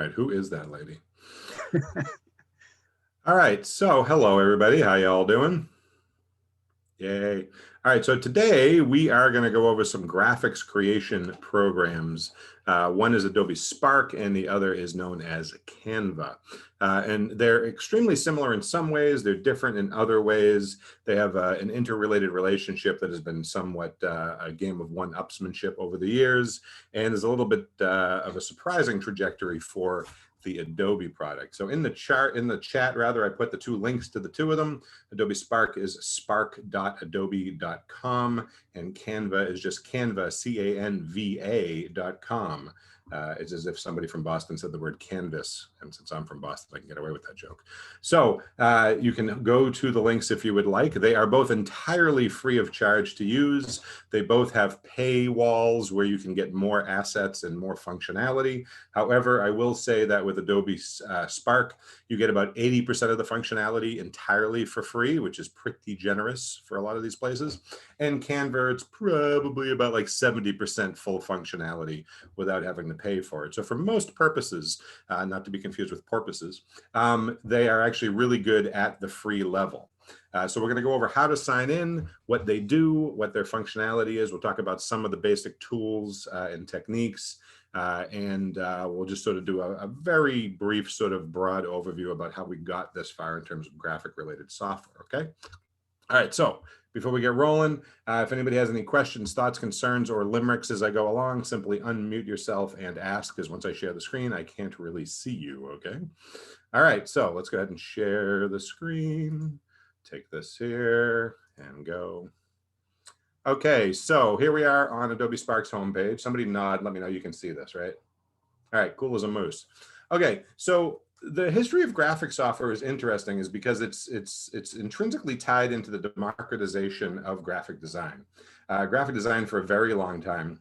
All right, who is that lady? All right, so hello everybody. How y'all doing? Yay. All right, so today we are going to go over some graphics creation programs. One is Adobe Spark and the other is known as Canva. And they're extremely similar in some ways. They're different in other ways. They have an interrelated relationship that has been somewhat a game of one-upsmanship over the years. And there's a little bit of a surprising trajectory for the Adobe product. So in the chat rather, I put the two links to the two of them. Adobe Spark is spark.adobe.com and Canva is just Canva, C-A-N-V-A.com. It's as if somebody from Boston said the word canvas, and since I'm from Boston, I can get away with that joke. So you can go to the links if you would like. They are both entirely free of charge to use. They both have paywalls where you can get more assets and more functionality. However, I will say that with Adobe Spark, you get about 80% of the functionality entirely for free, which is pretty generous for a lot of these places. And Canva, it's probably about like 70% full functionality without having to pay for it. So for most purposes, not to be confused with porpoises, they are actually really good at the free level. So we're going to go over how to sign in, what they do, what their functionality is. We'll talk about some of the basic tools and techniques. And we'll just sort of do a very brief sort of broad overview about how we got this far in terms of graphic related software, okay? All right, so before we get rolling, if anybody has any questions, thoughts, concerns, or limericks as I go along, simply unmute yourself and ask, because once I share the screen, I can't really see you, okay? All right, so let's go ahead and share the screen. Take this here and go. Okay, so here we are on Adobe Spark's homepage. Somebody nod, let me know you can see this, right? All right, cool as a moose. Okay, so the history of graphic software is interesting is because it's intrinsically tied into the democratization of graphic design. Graphic design for a very long time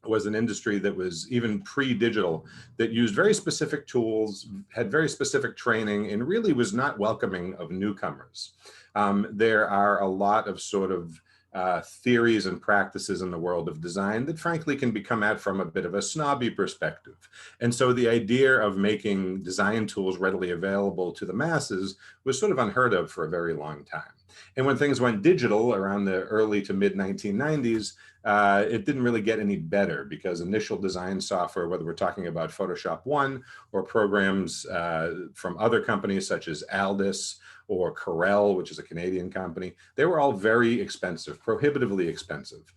was an industry that was even pre-digital, that used very specific tools, had very specific training, and really was not welcoming of newcomers. There are a lot of sort of theories and practices in the world of design that frankly can be come at from a bit of a snobby perspective. And so the idea of making design tools readily available to the masses was sort of unheard of for a very long time. And when things went digital around the early to mid 1990s, it didn't really get any better because initial design software, whether we're talking about Photoshop 1 or programs from other companies such as Aldis or Corel, which is a Canadian company, they were all very expensive, prohibitively expensive.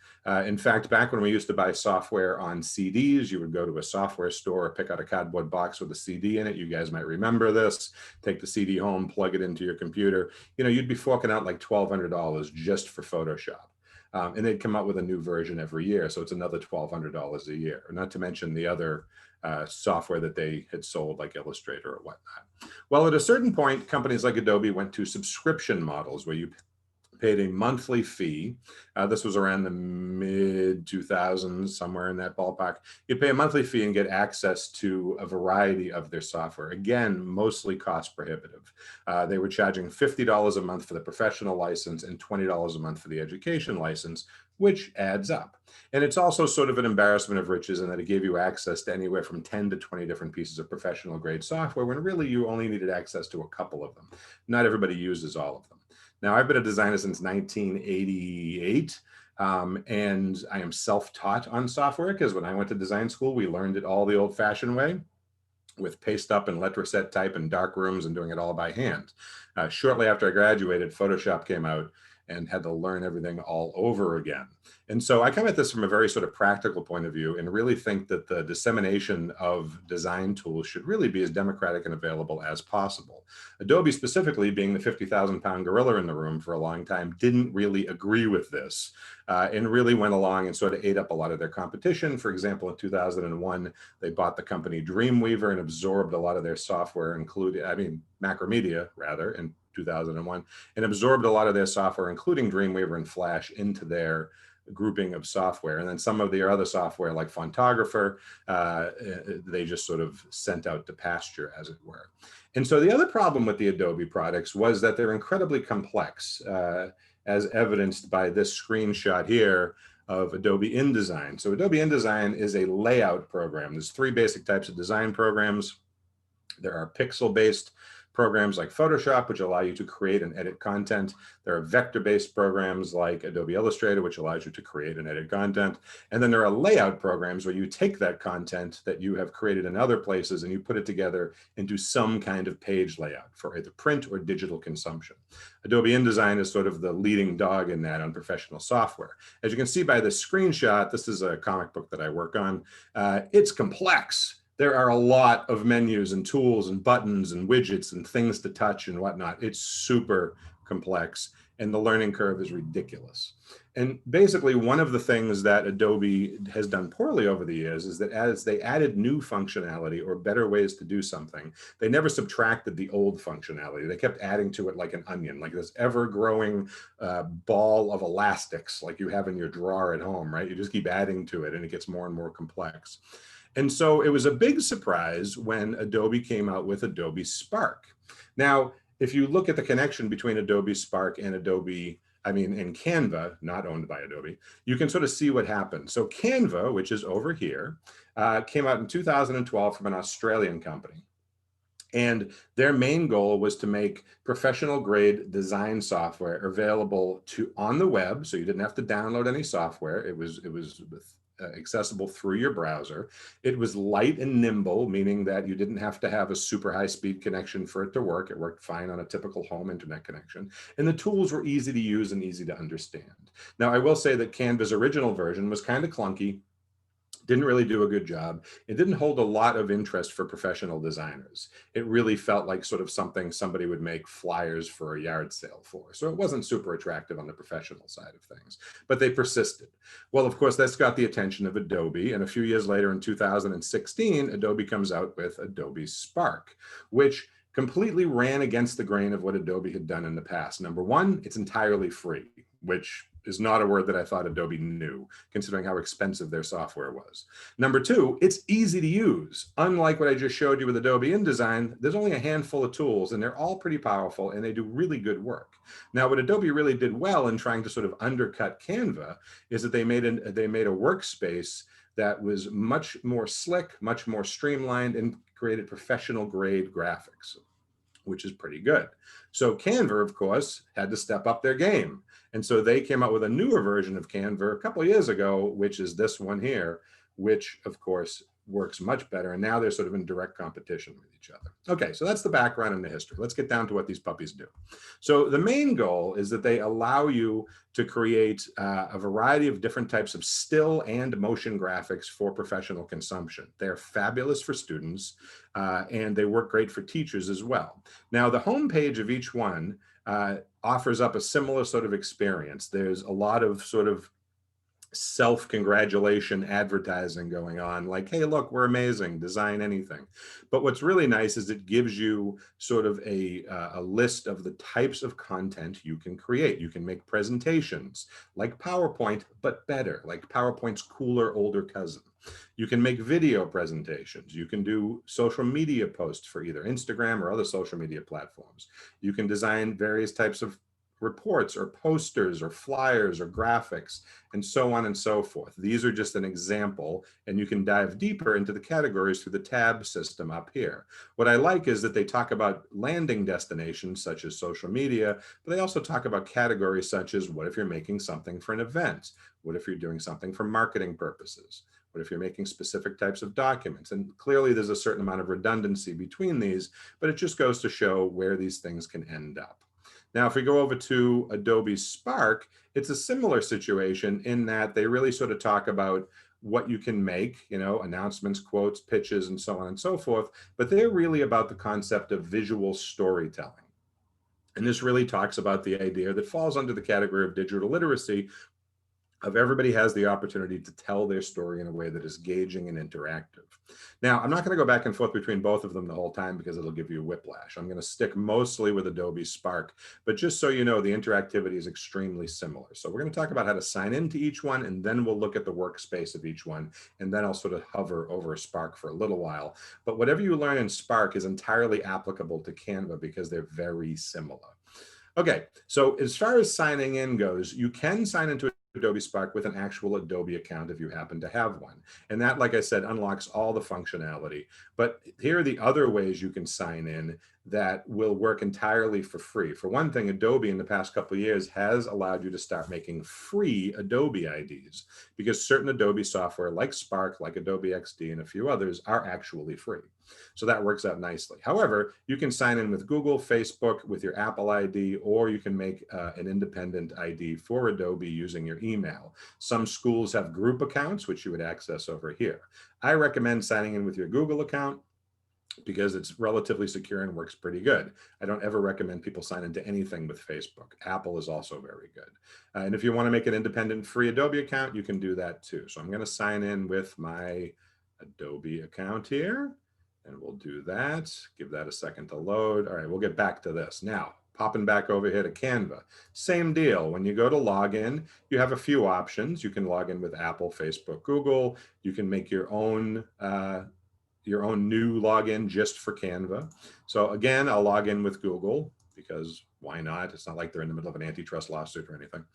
In fact, back when we used to buy software on CDs, you would go to a software store, pick out a cardboard box with a CD in it. You guys might remember this. Take the CD home, plug it into your computer. You know, you'd be forking out like $1,200 just for Photoshop. And they'd come out with a new version every year. So it's another $1,200 a year, not to mention the other software that they had sold like Illustrator or whatnot. Well, at a certain point, companies like Adobe went to subscription models where you paid a monthly fee. This was around the mid 2000s, somewhere in that ballpark. You'd pay a monthly fee and get access to a variety of their software. Again, mostly cost prohibitive. They were charging $50 a month for the professional license and $20 a month for the education license, which adds up. And it's also sort of an embarrassment of riches in that it gave you access to anywhere from 10 to 20 different pieces of professional grade software when really you only needed access to a couple of them. Not everybody uses all of them. Now, I've been a designer since 1988, and I am self-taught on software because when I went to design school, we learned it all the old-fashioned way with paste up and letraset type and dark rooms and doing it all by hand. Shortly after I graduated, Photoshop came out and had to learn everything all over again. And so I come at this from a very sort of practical point of view and really think that the dissemination of design tools should really be as democratic and available as possible. Adobe specifically, being the 50,000-pound gorilla in the room for a long time, didn't really agree with this and really went along and sort of ate up a lot of their competition. For example, in 2001, they bought the company Dreamweaver and absorbed a lot of their software, including, Macromedia rather, in 2001, and absorbed a lot of their software, including Dreamweaver and Flash, into their grouping of software. And then some of their other software like Fontographer, they just sort of sent out to pasture, as it were. And so the other problem with the Adobe products was that they're incredibly complex, as evidenced by this screenshot here of Adobe InDesign. So Adobe InDesign is a layout program. There's three basic types of design programs. There are pixel-based programs like Photoshop, which allow you to create and edit content. There are vector-based programs like Adobe Illustrator, which allows you to create and edit content. And then there are layout programs where you take that content that you have created in other places and you put it together into some kind of page layout for either print or digital consumption. Adobe InDesign is sort of the leading dog in that on professional software. As you can see by this screenshot, this is a comic book that I work on. It's complex. There are a lot of menus and tools and buttons and widgets and things to touch and whatnot. It's super complex and the learning curve is ridiculous. And basically one of the things that Adobe has done poorly over the years is that as they added new functionality or better ways to do something, they never subtracted the old functionality. They kept adding to it like an onion, like this ever-growing ball of elastics like you have in your drawer at home, right? You just keep adding to it and it gets more and more complex. And so it was a big surprise when Adobe came out with Adobe Spark. Now, if you look at the connection between Adobe Spark and and Canva, not owned by Adobe, you can sort of see what happened. So Canva, which is over here, came out in 2012 from an Australian company. And their main goal was to make professional grade design software available on the web. So you didn't have to download any software. It was accessible through your browser. It was light and nimble, meaning that you didn't have to have a super high speed connection for it to work. It worked fine on a typical home internet connection. And the tools were easy to use and easy to understand. Now, I will say that Canva's original version was kind of clunky. Didn't really do a good job. It didn't hold a lot of interest for professional designers. It really felt like sort of something somebody would make flyers for a yard sale for. So it wasn't super attractive on the professional side of things, but they persisted. Well, of course, that's got the attention of Adobe. And a few years later in 2016, Adobe comes out with Adobe Spark, which completely ran against the grain of what Adobe had done in the past. Number one, it's entirely free, which is not a word that I thought Adobe knew, considering how expensive their software was. Number two, it's easy to use. Unlike what I just showed you with Adobe InDesign, there's only a handful of tools and they're all pretty powerful and they do really good work. Now, what Adobe really did well in trying to sort of undercut Canva is that they made a workspace that was much more slick, much more streamlined, and created professional grade graphics, which is pretty good. So Canva, of course, had to step up their game. And so they came out with a newer version of Canva a couple of years ago, which is this one here, which of course works much better. And now they're sort of in direct competition with each other. Okay, so that's the background and the history. Let's get down to what these puppies do. So the main goal is that they allow you to create a variety of different types of still and motion graphics for professional consumption. They're fabulous for students and they work great for teachers as well. Now, the homepage of each one offers up a similar sort of experience. There's a lot of sort of self-congratulation advertising going on, like, hey, look, we're amazing, design anything. But what's really nice is it gives you sort of a list of the types of content you can create. You can make presentations like PowerPoint, but better, like PowerPoint's cooler older cousin. You can make video presentations. You can do social media posts for either Instagram or other social media platforms. You can design various types of reports or posters or flyers or graphics and so on and so forth. These are just an example, and you can dive deeper into the categories through the tab system up here. What I like is that they talk about landing destinations such as social media, but they also talk about categories such as what if you're making something for an event? What if you're doing something for marketing purposes? What if you're making specific types of documents? And clearly there's a certain amount of redundancy between these, but it just goes to show where these things can end up. Now, if we go over to Adobe Spark, it's a similar situation in that they really sort of talk about what you can make, you know, announcements, quotes, pitches, and so on and so forth, but they're really about the concept of visual storytelling. And this really talks about the idea that falls under the category of digital literacy, of everybody has the opportunity to tell their story in a way that is engaging and interactive. Now, I'm not going to go back and forth between both of them the whole time because it'll give you whiplash. I'm going to stick mostly with Adobe Spark, but just so you know, the interactivity is extremely similar. So we're going to talk about how to sign into each one, and then we'll look at the workspace of each one, and then I'll sort of hover over Spark for a little while. But whatever you learn in Spark is entirely applicable to Canva because they're very similar. Okay, so as far as signing in goes, you can sign into Adobe Spark with an actual Adobe account if you happen to have one. And that, like I said, unlocks all the functionality. But here are the other ways you can sign in that will work entirely for free. For one thing, Adobe in the past couple of years has allowed you to start making free Adobe IDs, because certain Adobe software like Spark, like Adobe XD, and a few others are actually free. So that works out nicely. However, you can sign in with Google, Facebook, with your Apple ID, or you can make an independent ID for Adobe using your email. Some schools have group accounts, which you would access over here. I recommend signing in with your Google account because it's relatively secure and works pretty good. I don't ever recommend people sign into anything with Facebook. Apple is also very good. And if you want to make an independent free Adobe account, you can do that too. So I'm going to sign in with my Adobe account here, and we'll do that. Give that a second to load. All right, we'll get back to this. Now, popping back over here to Canva, same deal. When you go to login, you have a few options. You can log in with Apple, Facebook, Google. You can make your own new login just for Canva. So again, I'll log in with Google because why not? It's not like they're in the middle of an antitrust lawsuit or anything.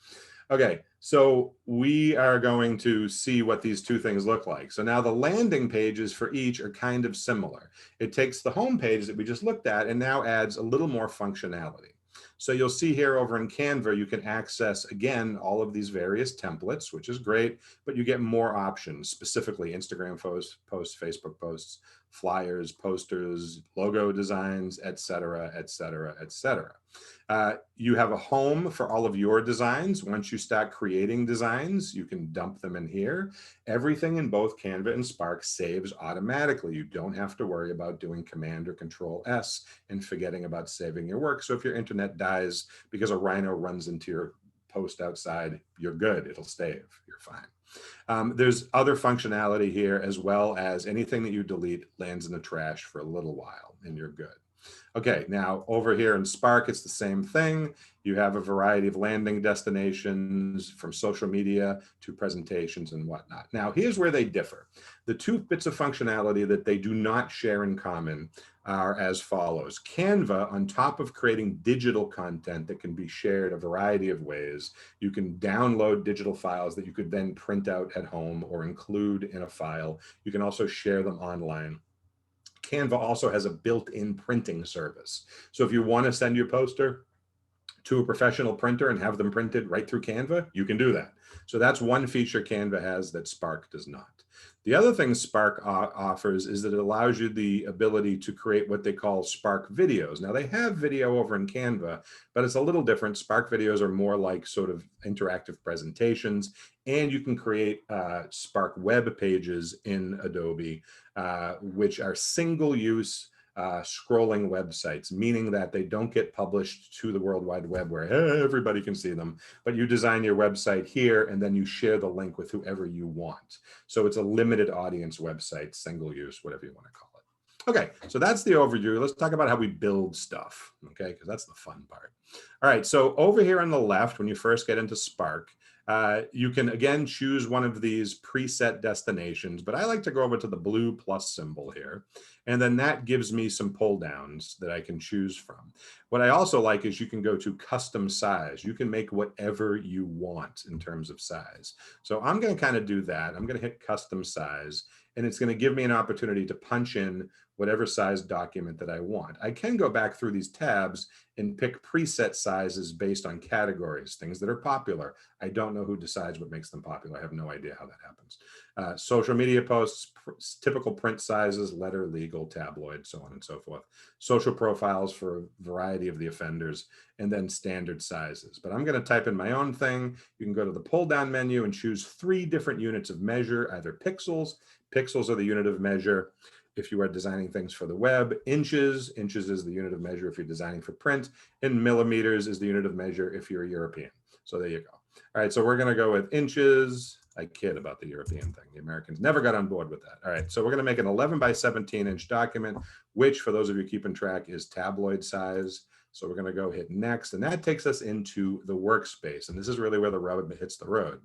Okay, so we are going to see what these two things look like. So now the landing pages for each are kind of similar. It takes the home page that we just looked at and now adds a little more functionality. So you'll see here over in Canva, you can access, again, all of these various templates, which is great, but you get more options, specifically Instagram posts, Facebook posts, flyers, posters, logo designs, et cetera, et cetera, et cetera. You have a home for all of your designs. Once you start creating designs, you can dump them in here. Everything in both Canva and Spark saves automatically. You don't have to worry about doing Command or Control S and forgetting about saving your work. So if your internet dies because a rhino runs into your post outside, you're good. It'll save. You're fine. There's other functionality here, as well as anything that you delete lands in the trash for a little while and you're good. Okay, now over here in Spark, it's the same thing. You have a variety of landing destinations, from social media to presentations and whatnot. Now, here's where they differ. The two bits of functionality that they do not share in common are as follows. Canva, on top of creating digital content that can be shared a variety of ways, you can download digital files that you could then print out at home or include in a file. You can also share them online. Canva also has a built-in printing service. So if you want to send your poster to a professional printer and have them printed right through Canva, you can do that. So that's one feature Canva has that Spark does not. The other thing Spark offers is that it allows you the ability to create what they call Spark videos. Now, they have video over in Canva, but it's a little different. Spark videos are more like sort of interactive presentations, and you can create Spark web pages in Adobe, which are single-use scrolling websites, meaning that they don't get published to the World Wide Web where everybody can see them, but you design your website here and then you share the link with whoever you want. So it's a limited audience website, single use, whatever you want to call it. Okay, so that's the overview. Let's talk about how we build stuff, okay? Because that's the fun part. All right, so over here on the left, when you first get into Spark, you can, again, choose one of these preset destinations, but I like to go over to the blue plus symbol here. And then that gives me some pull downs that I can choose from. What I also like is you can go to custom size. You can make whatever you want in terms of size. So I'm going to kind of do that. I'm going to hit custom size, and it's going to give me an opportunity to punch in whatever size document that I want. I can go back through these tabs and pick preset sizes based on categories, things that are popular. I don't know who decides what makes them popular. I have no idea how that happens. Social media posts, typical print sizes, letter, legal, tabloid, so on and so forth. Social profiles for a variety of the offenders, and then standard sizes. But I'm going to type in my own thing. You can go to the pull down menu and choose 3 different units of measure, either pixels. Pixels are the unit of measure if you are designing things for the web, inches is the unit of measure if you're designing for print, and millimeters is the unit of measure if you're a European. So there you go. All right, so we're gonna go with inches. I kid about the European thing. The Americans never got on board with that. All right, so we're gonna make an 11 by 17 inch document, which for those of you keeping track is tabloid size. So we're gonna go hit next, and that takes us into the workspace. And this is really where the rubber hits the road.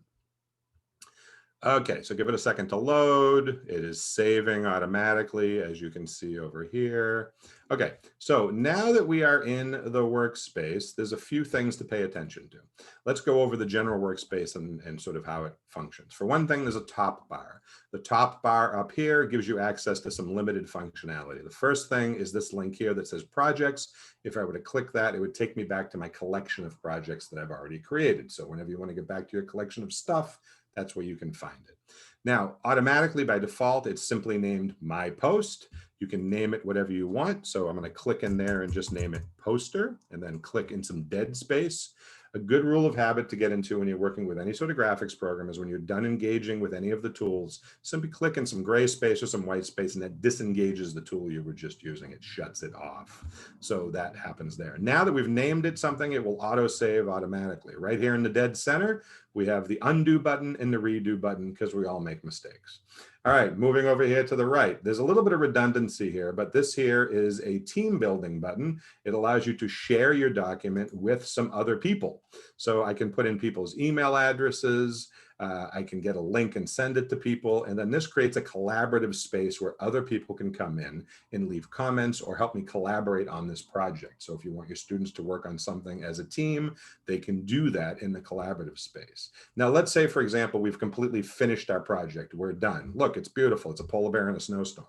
Okay, so give it a second to load. It is saving automatically, as you can see over here. Okay, so now that we are in the workspace, there's a few things to pay attention to. Let's go over the general workspace and sort of how it functions. For one thing, there's a top bar. The top bar up here gives you access to some limited functionality. The first thing is this link here that says projects. If I were to click that, it would take me back to my collection of projects that I've already created. So whenever you want to get back to your collection of stuff, that's where you can find it. Now, automatically by default, it's simply named My Post. You can name it whatever you want. So I'm going to click in there and just name it Poster, and then click in some dead space. A good rule of habit to get into when you're working with any sort of graphics program is when you're done engaging with any of the tools, simply click in some gray space or some white space, and that disengages the tool you were just using. It shuts it off. So that happens there. Now that we've named it something, it will auto-save automatically. Right here in the dead center, we have the undo button and the redo button because we all make mistakes. All right, moving over here to the right. There's a little bit of redundancy here, but this here is a team building button. It allows you to share your document with some other people. So I can put in people's email addresses. I can get a link and send it to people. And then this creates a collaborative space where other people can come in and leave comments or help me collaborate on this project. So if you want your students to work on something as a team, they can do that in the collaborative space. Now, let's say, for example, we've completely finished our project. We're done. Look, it's beautiful. It's a polar bear in a snowstorm.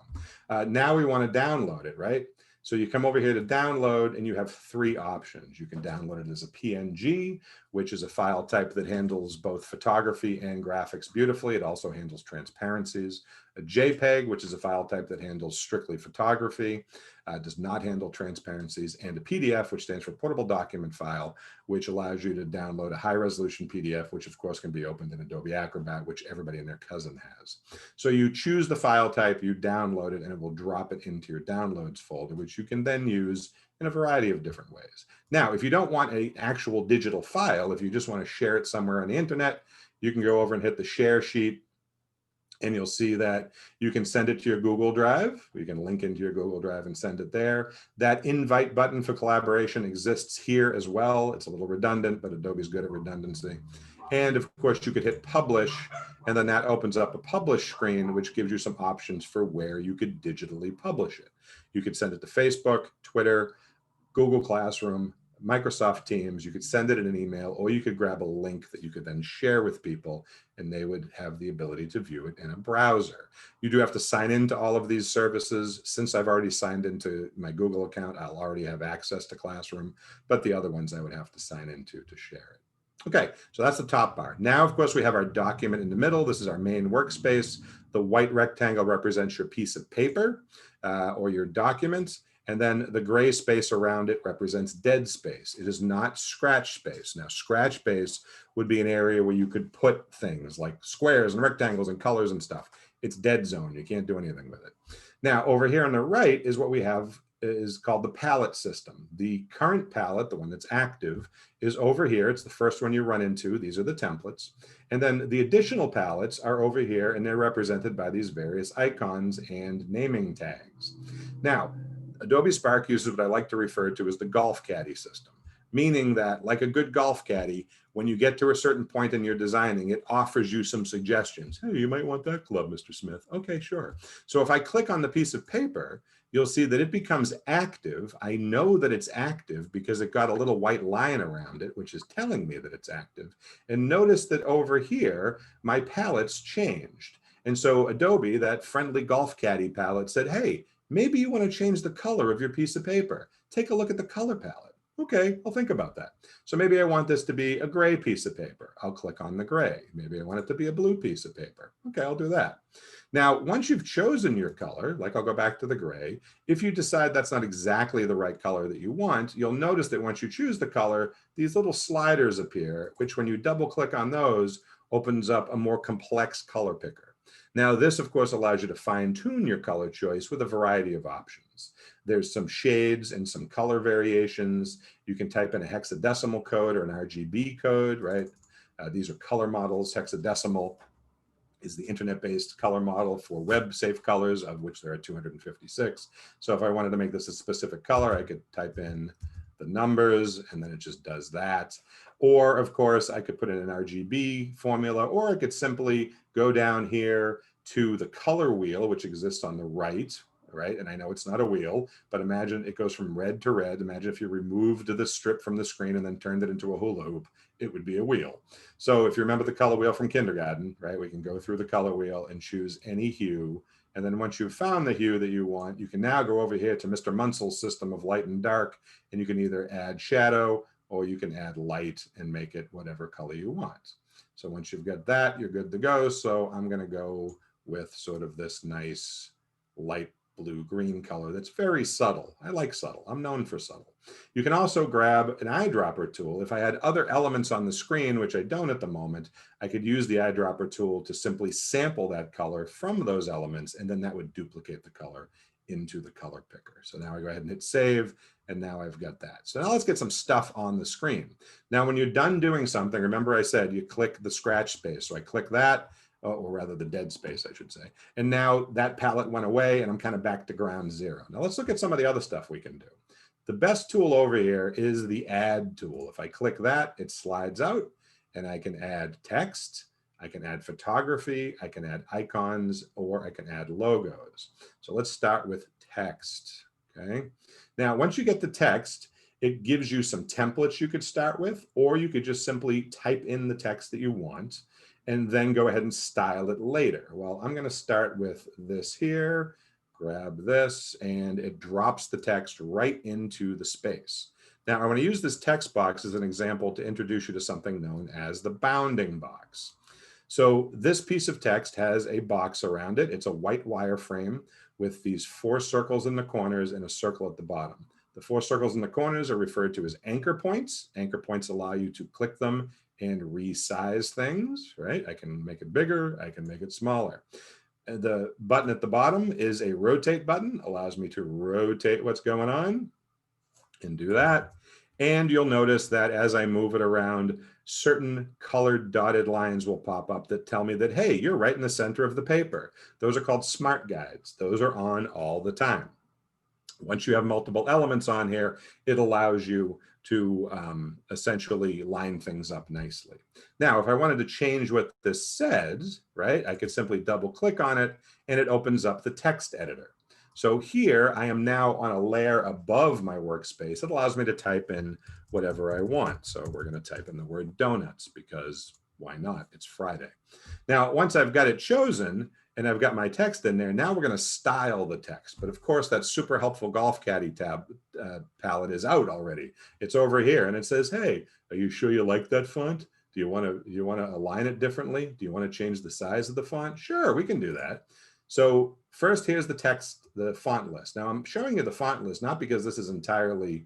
Now we want to download it, right? So you come over here to download and you have three options. You can download it as a PNG, which is a file type that handles both photography and graphics beautifully. It also handles transparencies. A JPEG, which is a file type that handles strictly photography, does not handle transparencies, and a PDF, which stands for portable document file, which allows you to download a high resolution PDF, which of course can be opened in Adobe Acrobat, which everybody and their cousin has. So you choose the file type, you download it, and it will drop it into your downloads folder, which you can then use in a variety of different ways. Now, if you don't want an actual digital file, if you just want to share it somewhere on the internet, you can go over and hit the share sheet, and you'll see that you can send it to your Google Drive. You can link into your Google Drive and send it there. That invite button for collaboration exists here as well. It's a little redundant, but Adobe's good at redundancy. And of course, you could hit publish, and then that opens up a publish screen, which gives you some options for where you could digitally publish it. You could send it to Facebook, Twitter, Google Classroom, Microsoft Teams. You could send it in an email, or you could grab a link that you could then share with people, and they would have the ability to view it in a browser. You do have to sign into all of these services. Since I've already signed into my Google account, I'll already have access to Classroom, but the other ones I would have to sign into to share it. Okay, so that's the top bar. Now, of course, we have our document in the middle. This is our main workspace. The white rectangle represents your piece of paper or your documents. And then the gray space around it represents dead space. It is not scratch space. Now, scratch space would be an area where you could put things like squares and rectangles and colors and stuff. It's dead zone. You can't do anything with it. Now, over here on the right is what we have is called the palette system. The current palette, the one that's active, is over here. It's the first one you run into. These are the templates. And then the additional palettes are over here, and they're represented by these various icons and naming tags. Now, Adobe Spark uses what I like to refer to as the golf caddy system, meaning that like a good golf caddy, when you get to a certain point in your designing, it offers you some suggestions. Hey, you might want that club, Mr. Smith. Okay, sure. So if I click on the piece of paper, you'll see that it becomes active. I know that it's active because it got a little white line around it, which is telling me that it's active. And notice that over here, my palettes changed. And so Adobe, that friendly golf caddy palette, said, hey, maybe you want to change the color of your piece of paper. Take a look at the color palette. Okay, I'll think about that. So maybe I want this to be a gray piece of paper. I'll click on the gray. Maybe I want it to be a blue piece of paper. Okay, I'll do that. Now, once you've chosen your color, like I'll go back to the gray, if you decide that's not exactly the right color that you want, you'll notice that once you choose the color, these little sliders appear, which when you double click on those, opens up a more complex color picker. Now, this, of course, allows you to fine-tune your color choice with a variety of options. There's some shades and some color variations. You can type in a hexadecimal code or an RGB code, right? These are color models. Hexadecimal is the internet-based color model for web-safe colors, of which there are 256. So if I wanted to make this a specific color, I could type in the numbers, and then it just does that. Or of course, I could put in an RGB formula, or I could simply go down here to the color wheel, which exists on the right, right? And I know it's not a wheel, but imagine it goes from red to red. Imagine if you removed the strip from the screen and then turned it into a hula hoop, it would be a wheel. So if you remember the color wheel from kindergarten, right, we can go through the color wheel and choose any hue. And then once you've found the hue that you want, you can now go over here to Mr. Munsel's system of light and dark, and you can either add shadow or you can add light and make it whatever color you want. So once you've got that, you're good to go. So I'm going to go with sort of this nice light blue-green color that's very subtle. I like subtle. I'm known for subtle. You can also grab an eyedropper tool. If I had other elements on the screen, which I don't at the moment, I could use the eyedropper tool to simply sample that color from those elements, and then that would duplicate the color into the color picker. So now I go ahead and hit save, and now I've got that. So now let's get some stuff on the screen. Now, when you're done doing something, remember I said you click the scratch space. So I click that, or rather the dead space, I should say. And now that palette went away and I'm kind of back to ground zero. Now let's look at some of the other stuff we can do. The best tool over here is the add tool. If I click that, it slides out and I can add text, I can add photography, I can add icons, or I can add logos. So let's start with text, okay? Now, once you get the text, it gives you some templates you could start with, or you could just simply type in the text that you want and then go ahead and style it later. Well, I'm gonna start with this here, grab this, and it drops the text right into the space. Now, I wanna use this text box as an example to introduce you to something known as the bounding box. So this piece of text has a box around it. It's a white wireframe with these 4 circles in the corners and a circle at the bottom. The 4 circles in the corners are referred to as anchor points. Anchor points allow you to click them and resize things, right? I can make it bigger, I can make it smaller. And the button at the bottom is a rotate button, allows me to rotate what's going on and do that. And you'll notice that as I move it around, certain colored dotted lines will pop up that tell me that, hey, you're right in the center of the paper. Those are called smart guides. Those are on all the time. Once you have multiple elements on here, it allows you to essentially line things up nicely. Now, if I wanted to change what this says, right, I could simply double click on it and it opens up the text editor. So here I am now on a layer above my workspace. It allows me to type in whatever I want. So we're going to type in the word donuts because why not? It's Friday. Now, once I've got it chosen and I've got my text in there, now we're going to style the text. But of course, that super helpful Golf Caddy tab palette is out already. It's over here and it says, hey, are you sure you like that font? Do you want to align it differently? Do you want to change the size of the font? Sure, we can do that. So first, here's the text, the font list. Now I'm showing you the font list, not because this is entirely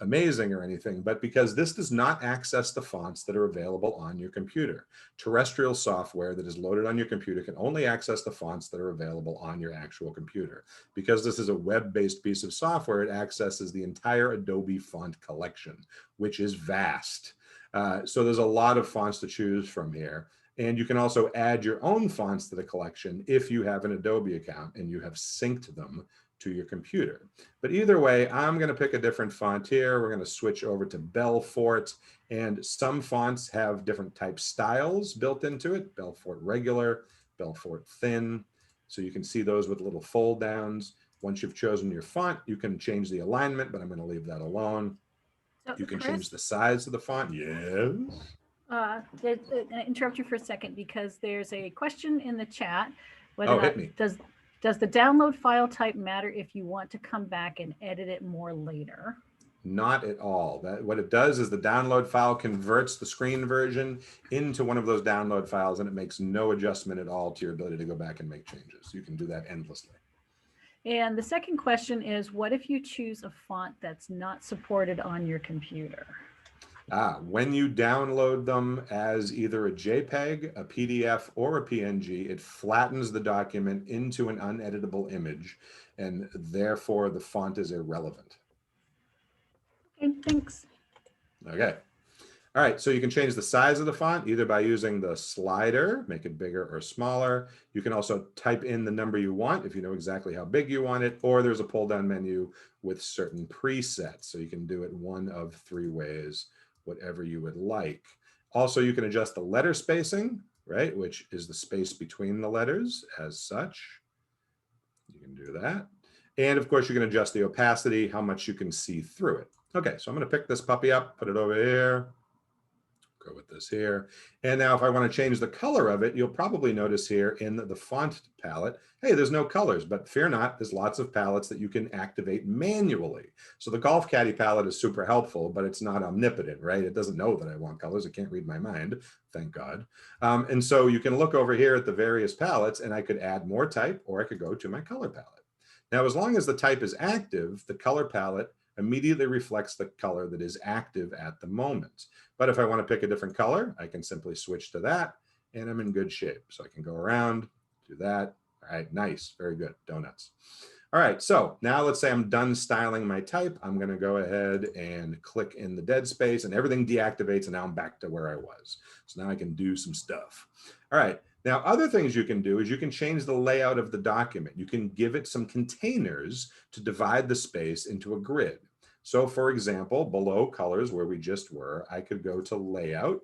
amazing or anything, but because this does not access the fonts that are available on your computer. Terrestrial software that is loaded on your computer can only access the fonts that are available on your actual computer. Because this is a web-based piece of software, it accesses the entire Adobe font collection, which is vast. So there's a lot of fonts to choose from here. And you can also add your own fonts to the collection if you have an Adobe account and you have synced them to your computer. But either way, I'm going to pick a different font here. We're going to switch over to Belfort, and some fonts have different type styles built into it. Belfort regular, Belfort thin. So you can see those with little fold downs. Once you've chosen your font, you can change the alignment, but I'm going to leave that alone. So, You can Chris, change the size of the font. Yes. I interrupt you for a second because there's a question in the chat. Whether Oh, or hit not me. does the download file type matter if you want to come back and edit it more later? Not at all. What it does is the download file converts the screen version into one of those download files, and it makes no adjustment at all to your ability to go back and make changes. You can do that endlessly. And the second question is, what if you choose a font that's not supported on your computer? When you download them as either a JPEG, a PDF, or a PNG, it flattens the document into an uneditable image, and therefore the font is irrelevant. Okay, thanks. Okay. All right, so you can change the size of the font either by using the slider, make it bigger or smaller. You can also type in the number you want if you know exactly how big you want it, or there's a pull down menu with certain presets. So you can do it one of 3 ways, whatever you would like. Also, you can adjust the letter spacing, right, which is the space between the letters as such. You can do that. And of course, you can adjust the opacity, how much you can see through it. Okay, so I'm going to pick this puppy up, put it over here. Go with this here. And now if I want to change the color of it, you'll probably notice here in the font palette, hey, there's no colors, but fear not, there's lots of palettes that you can activate manually. So the Golf Caddy palette is super helpful, but it's not omnipotent, right? It doesn't know that I want colors. It can't read my mind, thank God. And so you can look over here at the various palettes and I could add more type, or I could go to my color palette. Now, as long as the type is active, the color palette immediately reflects the color that is active at the moment. But if I want to pick a different color, I can simply switch to that and I'm in good shape. So I can go around, do that. All right, nice, very good, donuts. All right, so now let's say I'm done styling my type. I'm going to go ahead and click in the dead space and everything deactivates and now I'm back to where I was. So now I can do some stuff. All right, now other things you can do is you can change the layout of the document. You can give it some containers to divide the space into a grid. So for example, below colors where we just were, I could go to layout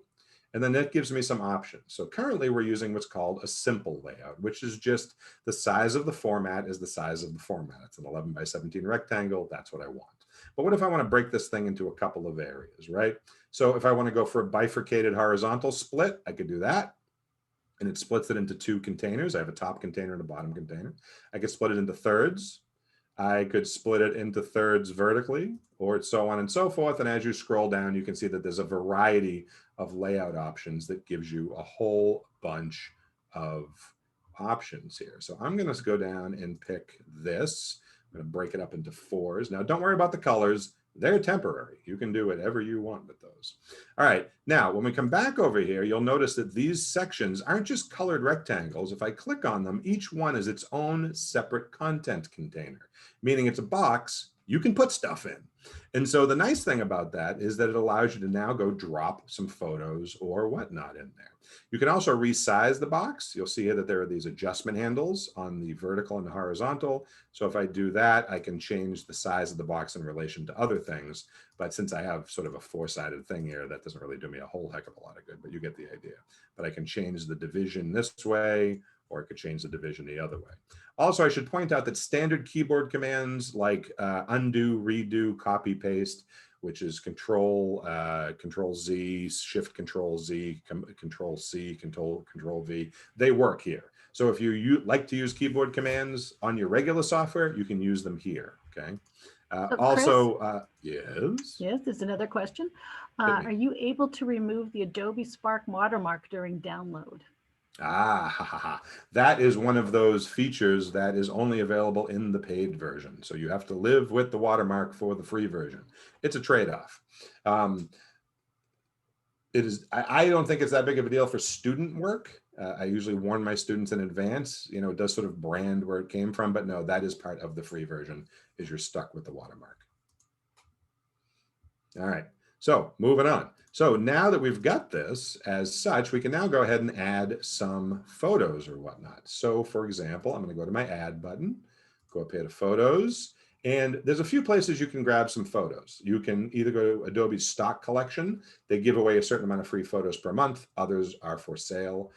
and then that gives me some options. So currently we're using what's called a simple layout, which is just the size of the format is the size of the format. It's an 11 by 17 rectangle. That's what I want. But what if I want to break this thing into a couple of areas, right? So if I want to go for a bifurcated horizontal split, I could do that. And it splits it into 2 containers. I have a top container and a bottom container. I could split it into thirds. I could split it into thirds vertically, or so on and so forth. And as you scroll down, you can see that there's a variety of layout options that gives you a whole bunch of options here. So I'm going to go down and pick this. I'm going to break it up into 4s. Now, don't worry about the colors. They're temporary. You can do whatever you want with those. All right. Now, when we come back over here, you'll notice that these sections aren't just colored rectangles. If I click on them, each one is its own separate content container, meaning it's a box you can put stuff in. And so the nice thing about that is that it allows you to now go drop some photos or whatnot in there. You can also resize the box. You'll see here that there are these adjustment handles on the vertical and the horizontal. So if I do that, I can change the size of the box in relation to other things. But since I have sort of a 4-sided thing here, that doesn't really do me a whole heck of a lot of good, but you get the idea. But I can change the division this way, or I could change the division the other way. Also, I should point out that standard keyboard commands like undo, redo, copy, paste, which is Control Z, Shift Control Z, Control C, Control V, they work here. So if you like to use keyboard commands on your regular software, you can use them here, okay? Also, yes? Yes, there's another question. Are you able to remove the Adobe Spark watermark during download? That is one of those features that is only available in the paid version. So you have to live with the watermark for the free version. It's a trade-off. I don't think it's that big of a deal for student work. I usually warn my students in advance, you know, it does sort of brand where it came from, but no, that is part of the free version, is you're stuck with the watermark. All right, so moving on. So now that we've got this as such, we can now go ahead and add some photos or whatnot. So for example, I'm going to go to my add button, go up here to photos, and there's a few places you can grab some photos. You can either go to Adobe's stock collection. They give away a certain amount of free photos per month. Others are for sale.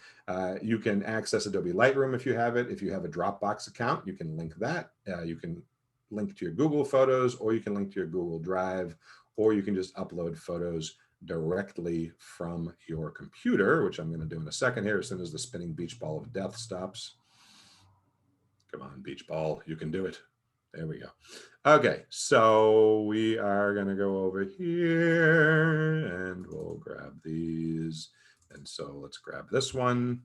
You can access Adobe Lightroom if you have it. If you have a Dropbox account, you can link that. You can link to your Google Photos, or you can link to your Google Drive, or you can just upload photos directly from your computer, which I'm going to do in a second here as soon as the spinning beach ball of death stops. Come on, beach ball, you can do it. There we go. Okay, so we are going to go over here and we'll grab these. And so let's grab this one.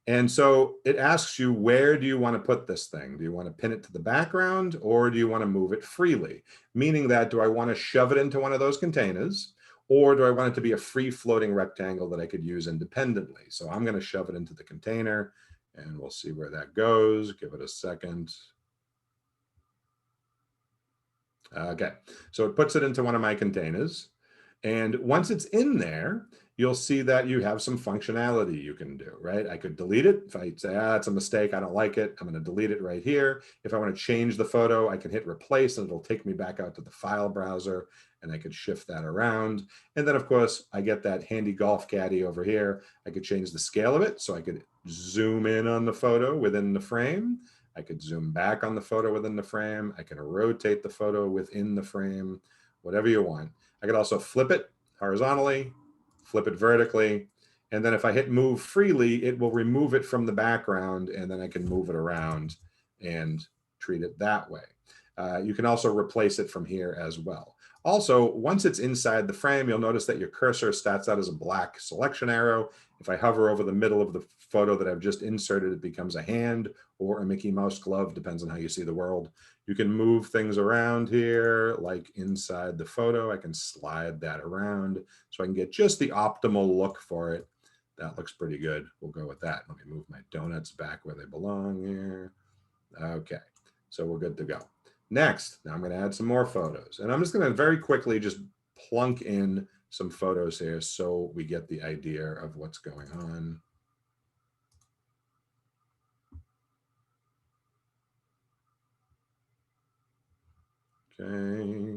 And so it asks you, where do you want to put this thing? Do you want to pin it to the background, or do you want to move it freely? Meaning that, do I want to shove it into one of those containers, or do I want it to be a free floating rectangle that I could use independently? So I'm going to shove it into the container and we'll see where that goes. Give it a second. Okay, so it puts it into one of my containers. And once it's in there, you'll see that you have some functionality you can do, right? I could delete it. If I say, it's a mistake, I don't like it, I'm going to delete it right here. If I want to change the photo, I can hit replace and it'll take me back out to the file browser and I could shift that around. And then of course I get that handy golf caddy over here. I could change the scale of it. So I could zoom in on the photo within the frame. I could zoom back on the photo within the frame. I can rotate the photo within the frame, whatever you want. I could also flip it horizontally, flip it vertically, and then if I hit move freely, it will remove it from the background, and then I can move it around and treat it that way. You can also replace it from here as well. Also, once it's inside the frame, you'll notice that your cursor starts out as a black selection arrow. If I hover over the middle of the photo that I've just inserted, it becomes a hand or a Mickey Mouse glove, depends on how you see the world. You can move things around here, like inside the photo. I can slide that around so I can get just the optimal look for it. That looks pretty good. We'll go with that. Let me move my donuts back where they belong here. Okay, so we're good to go. Next, now I'm going to add some more photos. And I'm just going to very quickly just plunk in some photos here so we get the idea of what's going on. Okay.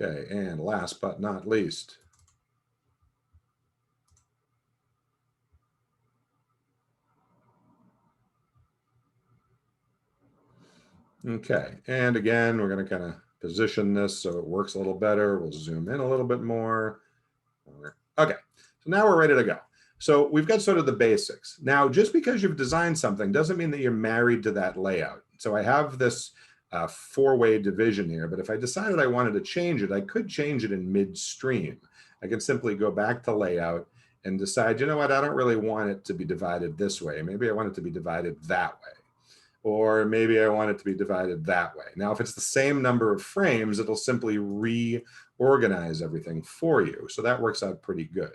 Okay, and last but not least, okay, and again, we're going to kind of position this so it works a little better. We'll zoom in a little bit more. Okay, so now we're ready to go. So we've got sort of the basics. Now, just because you've designed something doesn't mean that you're married to that layout. So I have this four-way division here, but if I decided I wanted to change it, I could change it in midstream. I can simply go back to layout and decide, you know what, I don't really want it to be divided this way. Maybe I want it to be divided that way. Or maybe I want it to be divided that way. Now, if it's the same number of frames, it'll simply reorganize everything for you. So that works out pretty good.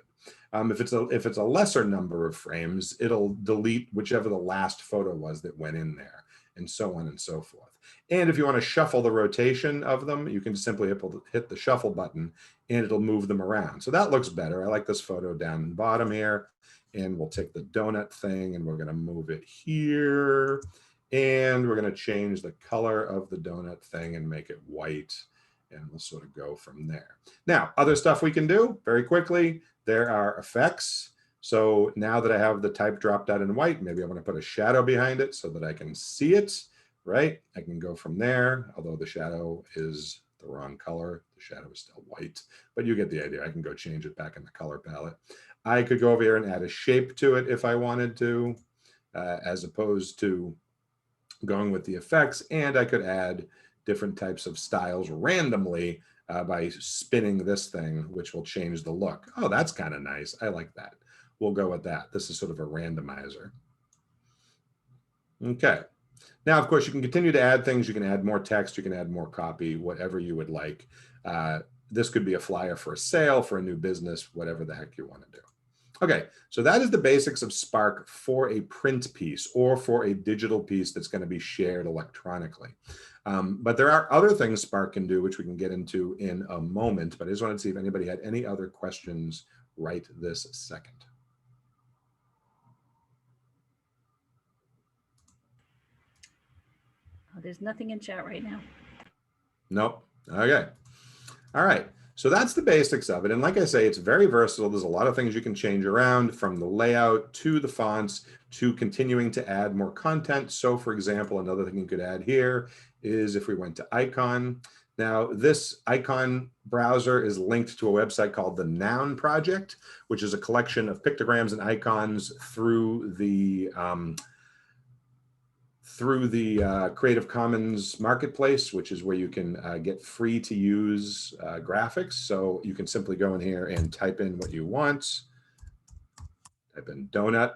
If it's a lesser number of frames, it'll delete whichever the last photo was that went in there, and so on and so forth. And if you want to shuffle the rotation of them, you can simply hit the shuffle button and it'll move them around. So that looks better. I like this photo down the bottom here, and we'll take the donut thing and we're going to move it here. And we're going to change the color of the donut thing and make it white. And we'll sort of go from there. Now, other stuff we can do very quickly. There are effects. So now that I have the type dropped out in white, maybe I want to put a shadow behind it so that I can see it, right? I can go from there, although the shadow is the wrong color. The shadow is still white, but you get the idea. I can go change it back in the color palette. I could go over here and add a shape to it if I wanted to, as opposed to going with the effects, and I could add different types of styles randomly by spinning this thing, which will change the look. Oh, that's kind of nice. I like that. We'll go with that. This is sort of a randomizer. Okay. Now, of course, you can continue to add things. You can add more text. You can add more copy, whatever you would like. This could be a flyer for a sale, for a new business, whatever the heck you want to do. Okay, so that is the basics of Spark for a print piece or for a digital piece that's going to be shared electronically. But there are other things Spark can do, which we can get into in a moment. But I just wanted to see if anybody had any other questions right this second. Oh, there's nothing in chat right now. Nope. Okay. All right. So that's the basics of it. And like I say, it's very versatile. There's a lot of things you can change around, from the layout to the fonts to continuing to add more content. So for example, another thing you could add here is if we went to icon. Now this icon browser is linked to a website called the Noun Project, which is a collection of pictograms and icons through the Creative Commons marketplace, which is where you can get free to use graphics. So you can simply go in here and type in what you want, type in donut,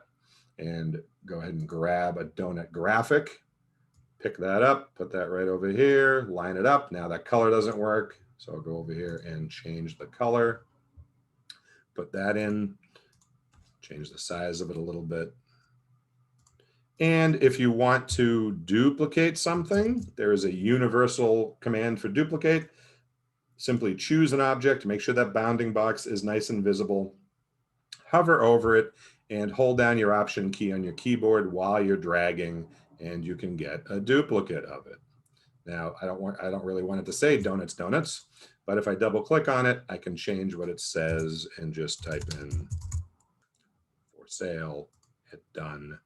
and go ahead and grab a donut graphic. pick that up, put that right over here, line it up. Now that color doesn't work. So I'll go over here and change the color, put that in, change the size of it a little bit. And if you want to duplicate something, there is a universal command for duplicate. Simply choose an object, make sure that bounding box is nice and visible, hover over it, and hold down your Option key on your keyboard while you're dragging, and you can get a duplicate of it. Now, I don't really want it to say donuts, donuts, but if I double click on it, I can change what it says and just type in for sale, hit done,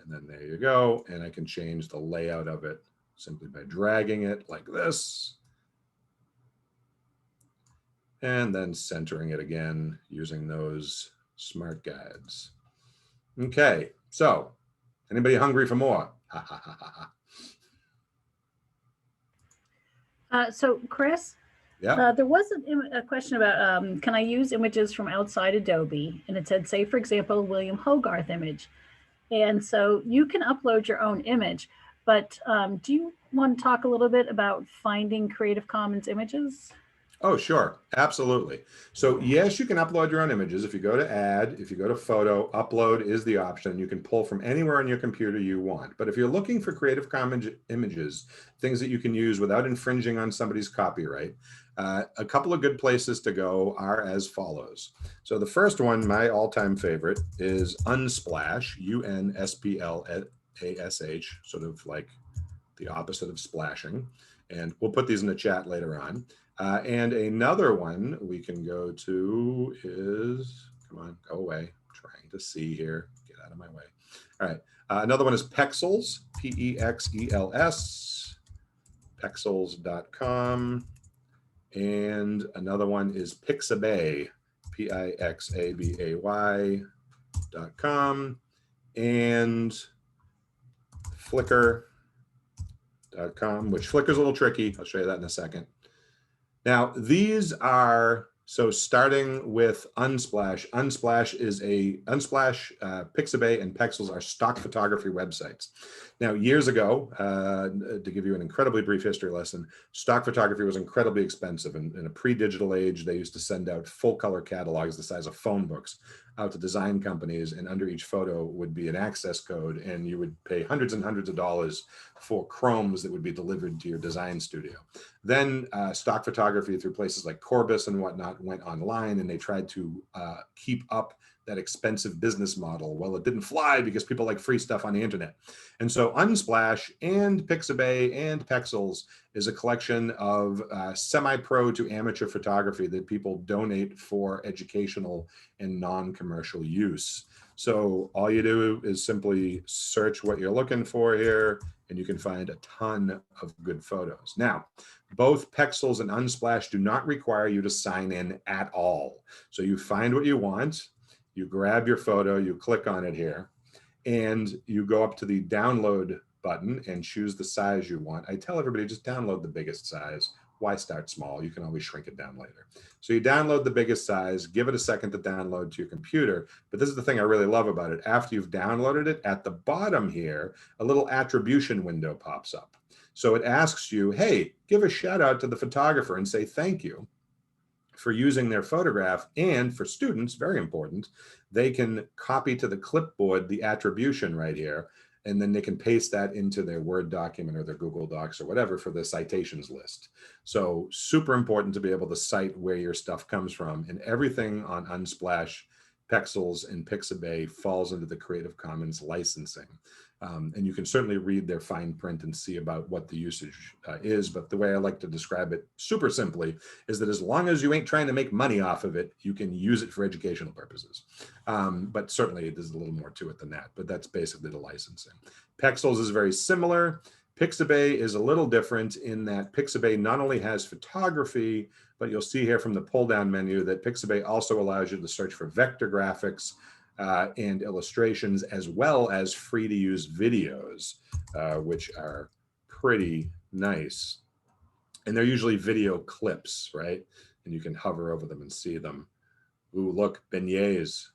and then there you go. And I can change the layout of it simply by dragging it like this, and then centering it again using those smart guides. Okay, so anybody hungry for more? Ha, ha, ha, ha, ha. So Chris, Yeah. there was a question about, can I use images from outside Adobe? And it said, say, for example, William Hogarth image. And so you can upload your own image, but do you want to talk a little bit about finding Creative Commons images? Oh, sure. Absolutely. So yes, you can upload your own images. If you go to add, if you go to photo, upload is the option. You can pull from anywhere on your computer you want. But if you're looking for Creative Commons images, things that you can use without infringing on somebody's copyright, a couple of good places to go are as follows. So the first one, my all-time favorite, is Unsplash, UNSPLASH, sort of like the opposite of splashing. And we'll put these in the chat later on. And another one we can go to is, come on, go away. I'm trying to see here. Get out of my way. All right. Another one is Pexels, Pexels, Pexels.com. And another one is Pixabay, Pixabay.com. And Flickr.com, which Flickr's a little tricky. I'll show you that in a second. Now, these are, so starting with Unsplash. Unsplash, Pixabay, and Pexels are stock photography websites. Now, years ago, to give you an incredibly brief history lesson, stock photography was incredibly expensive. In a pre-digital age, they used to send out full color catalogs the size of phone books out to design companies, and under each photo would be an access code, and you would pay hundreds and hundreds of dollars for chromes that would be delivered to your design studio. Then stock photography through places like Corbis and whatnot went online, and they tried to keep up that expensive business model. Well, it didn't fly because people like free stuff on the internet. And so Unsplash and Pixabay and Pexels is a collection of semi-pro to amateur photography that people donate for educational and non-commercial use. So all you do is simply search what you're looking for here, and you can find a ton of good photos. Now, both Pexels and Unsplash do not require you to sign in at all. So you find what you want, you grab your photo, you click on it here, and you go up to the download button and choose the size you want. I tell everybody, just download the biggest size. Why start small? You can always shrink it down later. So you download the biggest size, give it a second to download to your computer. But this is the thing I really love about it. After you've downloaded it, at the bottom here, a little attribution window pops up. So it asks you, hey, give a shout out to the photographer and say thank you for using their photograph. And for students, very important, they can copy to the clipboard the attribution right here, and then they can paste that into their Word document or their Google Docs or whatever for the citations list. So super important to be able to cite where your stuff comes from, and everything on Unsplash, Pexels, and Pixabay falls into the Creative Commons licensing. And you can certainly read their fine print and see about what the usage is. But the way I like to describe it super simply is that as long as you ain't trying to make money off of it, you can use it for educational purposes. But certainly there's a little more to it than that, but that's basically the licensing. Pexels is very similar. Pixabay is a little different in that Pixabay not only has photography, but you'll see here from the pull down menu that Pixabay also allows you to search for vector graphics and illustrations, as well as free to use videos, which are pretty nice. And they're usually video clips, right? And you can hover over them and see them. Ooh, look, beignets.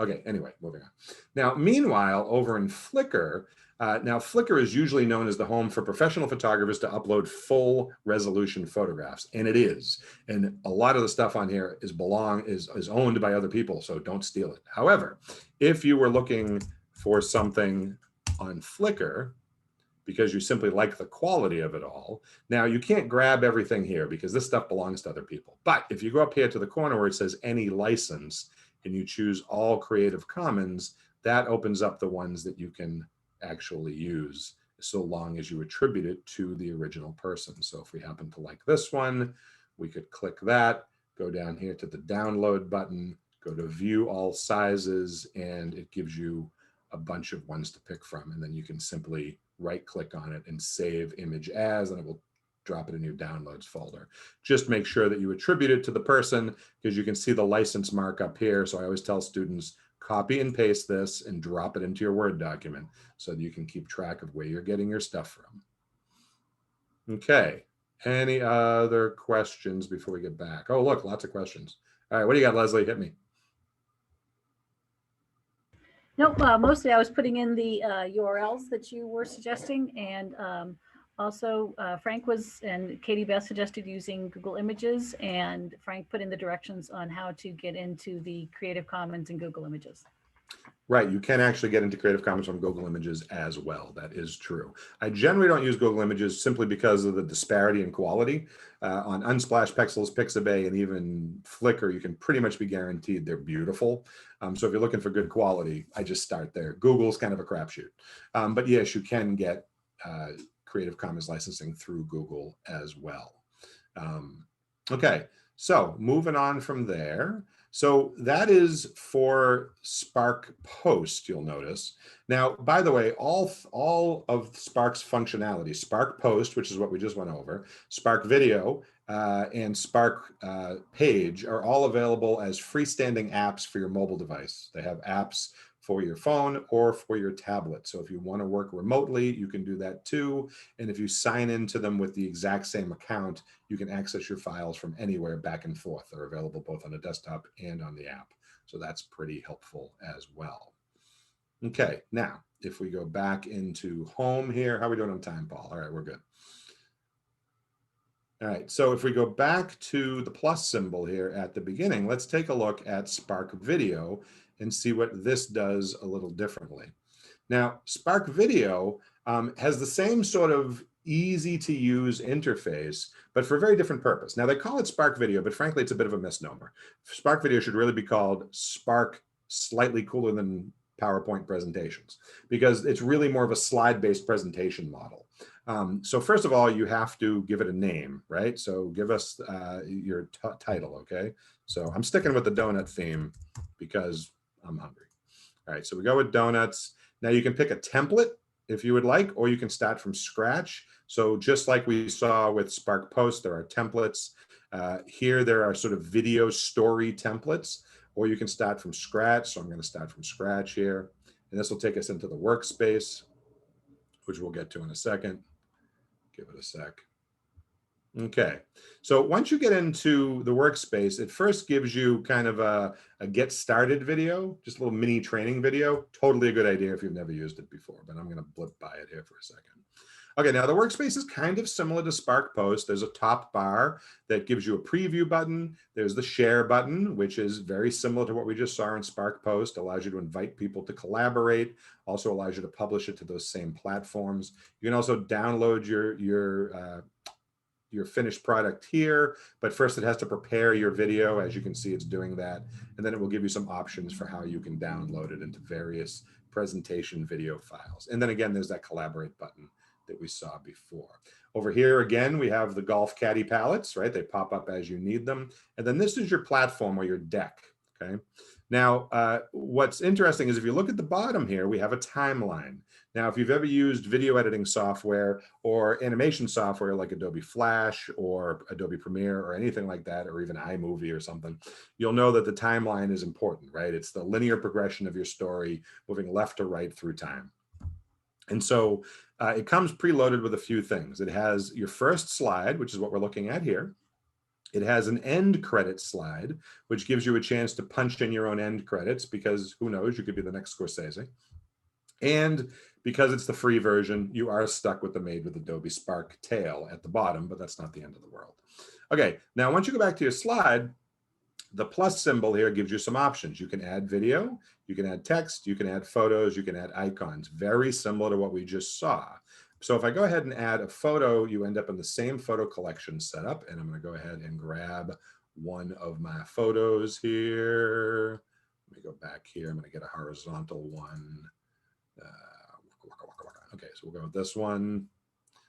Okay, anyway, moving on. Now, meanwhile, over in Flickr, Now, Flickr is usually known as the home for professional photographers to upload full resolution photographs, and it is. And a lot of the stuff on here is owned by other people, so don't steal it. However, if you were looking for something on Flickr, because you simply like the quality of it all. Now, you can't grab everything here because this stuff belongs to other people. But if you go up here to the corner where it says any license and you choose all Creative Commons, that opens up the ones that you can actually use so long as you attribute it to the original person. So if we happen to like this one, we could click that, go down here to the download button, go to view all sizes, and it gives you a bunch of ones to pick from. And then you can simply right click on it and save image as, and it will drop it in your downloads folder. Just make sure that you attribute it to the person, because you can see the license mark up here. So I always tell students, copy and paste this and drop it into your Word document so that you can keep track of where you're getting your stuff from. Okay, any other questions before we get back? Oh, look, lots of questions. All right, what do you got, Leslie? Hit me. Nope, mostly I was putting in the URLs that you were suggesting, and also Frank and Katie Beth suggested using Google Images, and Frank put in the directions on how to get into the Creative Commons and Google Images. Right, you can actually get into Creative Commons from Google Images as well. That is true. I generally don't use Google Images simply because of the disparity in quality. On Unsplash, Pexels, Pixabay, and even Flickr, you can pretty much be guaranteed they're beautiful. So if you're looking for good quality, I just start there. Google's kind of a crapshoot. But yes, you can get Creative Commons licensing through Google as well. Okay, so moving on from there. So that is for Spark Post, you'll notice. Now, by the way, all of Spark's functionality, Spark Post, which is what we just went over, Spark Video, and Spark Page are all available as freestanding apps for your mobile device. They have apps for your phone or for your tablet. So if you want to work remotely, you can do that too. And if you sign into them with the exact same account, you can access your files from anywhere back and forth. They're available both on a desktop and on the app. So that's pretty helpful as well. Okay, now if we go back into home here, how are we doing on time, Paul? All right, we're good. All right, so if we go back to the plus symbol here at the beginning, let's take a look at Spark Video and see what this does a little differently. Now, Spark Video has the same sort of easy to use interface, but for a very different purpose. Now, they call it Spark Video, but frankly, it's a bit of a misnomer. Spark Video should really be called Spark Slightly Cooler Than PowerPoint Presentations, because it's really more of a slide-based presentation model. So first of all, you have to give it a name, right? So give us your title, okay? So I'm sticking with the donut theme because I'm hungry. All right, so we go with donuts. Now you can pick a template if you would like, or you can start from scratch. So just like we saw with Spark Post, there are templates. Here there are sort of video story templates, or you can start from scratch. So I'm going to start from scratch here. And this will take us into the workspace, which we'll get to in a second. Give it a sec. Okay, so once you get into the workspace, it first gives you kind of a get started video, just a little mini training video. Totally a good idea if you've never used it before, but I'm going to blip by it here for a second. Okay, now the workspace is kind of similar to Spark Post. There's a top bar that gives you a preview button. There's the share button, which is very similar to what we just saw in Spark Post, allows you to invite people to collaborate, also allows you to publish it to those same platforms. You can also download your finished product here, but first it has to prepare your video. As you can see, it's doing that. And then it will give you some options for how you can download it into various presentation video files. And then again, there's that collaborate button that we saw before. Over here, again, we have the golf caddy palettes, right? They pop up as you need them. And then this is your platform or your deck, okay? Now, what's interesting is if you look at the bottom here, we have a timeline. Now, if you've ever used video editing software or animation software like Adobe Flash or Adobe Premiere or anything like that, or even iMovie or something, you'll know that the timeline is important, right? It's the linear progression of your story moving left to right through time. And so it comes preloaded with a few things. It has your first slide, which is what we're looking at here. It has an end credit slide, which gives you a chance to punch in your own end credits, because who knows, you could be the next Scorsese. And because it's the free version, you are stuck with the Made with Adobe Spark tail at the bottom, but that's not the end of the world. Okay, now once you go back to your slide, the plus symbol here gives you some options. You can add video, you can add text, you can add photos, you can add icons, very similar to what we just saw. So if I go ahead and add a photo, you end up in the same photo collection setup, and I'm going to go ahead and grab one of my photos here. Let me go back here. I'm going to get a horizontal one. Okay, so we'll go with this one.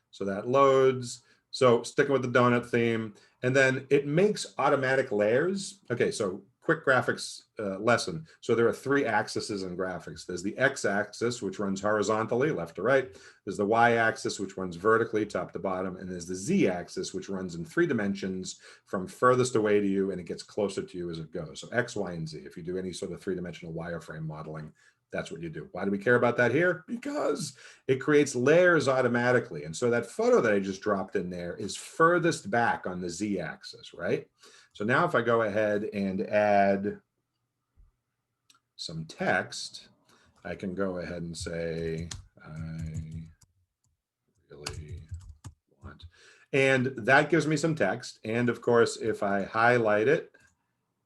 So that loads. So sticking with the donut theme, and then it makes automatic layers. Okay, so quick graphics lesson. So there are 3 axes in graphics. There's the x-axis, which runs horizontally, left to right. There's the y-axis, which runs vertically, top to bottom. And there's the z-axis, which runs in 3 dimensions from furthest away to you, and it gets closer to you as it goes. So x, y, and z. If you do any sort of 3-dimensional wireframe modeling, that's what you do. Why do we care about that here? Because it creates layers automatically. And so that photo that I just dropped in there is furthest back on the z-axis, right? So now if I go ahead and add some text, I can go ahead and say, I really want. And that gives me some text. And of course, if I highlight it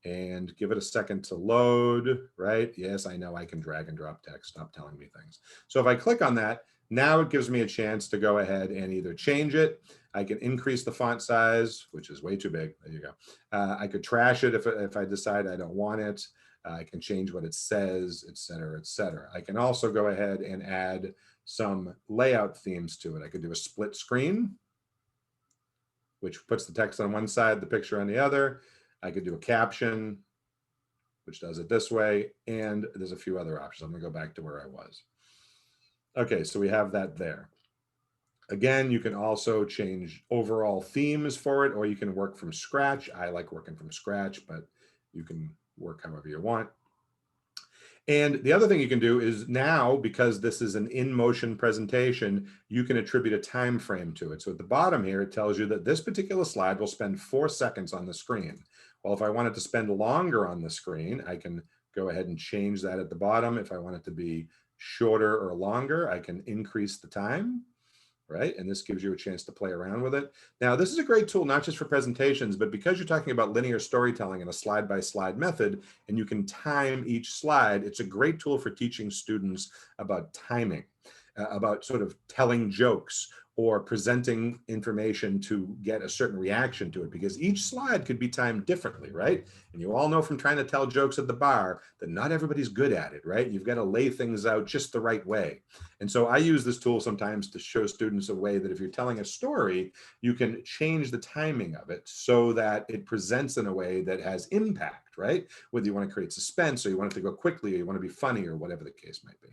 and give it a second to load, right? Yes, I know I can drag and drop text. Stop telling me things. So if I click on that, now it gives me a chance to go ahead and either change it. I can increase the font size, which is way too big. There you go. I could trash it if I decide I don't want it. I can change what it says, et cetera, et cetera. I can also go ahead and add some layout themes to it. I could do a split screen, which puts the text on one side, the picture on the other. I could do a caption, which does it this way. And there's a few other options. I'm going to go back to where I was. Okay, so we have that there. Again, you can also change overall themes for it, or you can work from scratch. I like working from scratch, but you can work however you want. And the other thing you can do is now, because this is an in-motion presentation, you can attribute a time frame to it. So at the bottom here, it tells you that this particular slide will spend 4 seconds on the screen. Well, if I wanted to spend longer on the screen, I can go ahead and change that at the bottom. If I want it to be shorter or longer, I can increase the time. Right? And this gives you a chance to play around with it. Now, this is a great tool, not just for presentations, but because you're talking about linear storytelling in a slide-by-slide method, and you can time each slide, it's a great tool for teaching students about timing, about sort of telling jokes or presenting information to get a certain reaction to it, because each slide could be timed differently, right? And you all know from trying to tell jokes at the bar that not everybody's good at it, right? You've got to lay things out just the right way. And so I use this tool sometimes to show students a way that if you're telling a story, you can change the timing of it so that it presents in a way that has impact, right? Whether you want to create suspense or you want it to go quickly or you want to be funny or whatever the case might be.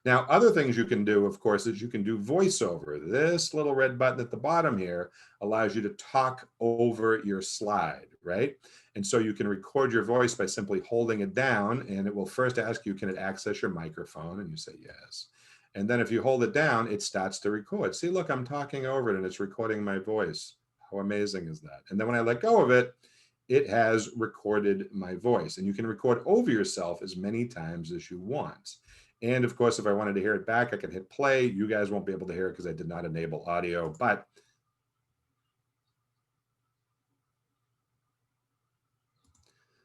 Now, other things you can do, of course, is you can do voiceover. This little red button at the bottom here allows you to talk over your slide, right? And so you can record your voice by simply holding it down, and it will first ask you, can it access your microphone? And you say yes. And then if you hold it down, it starts to record. See, look, I'm talking over it and it's recording my voice. How amazing is that? And then when I let go of it, it has recorded my voice. And you can record over yourself as many times as you want. And of course, if I wanted to hear it back, I can hit play. You guys won't be able to hear it because I did not enable audio, but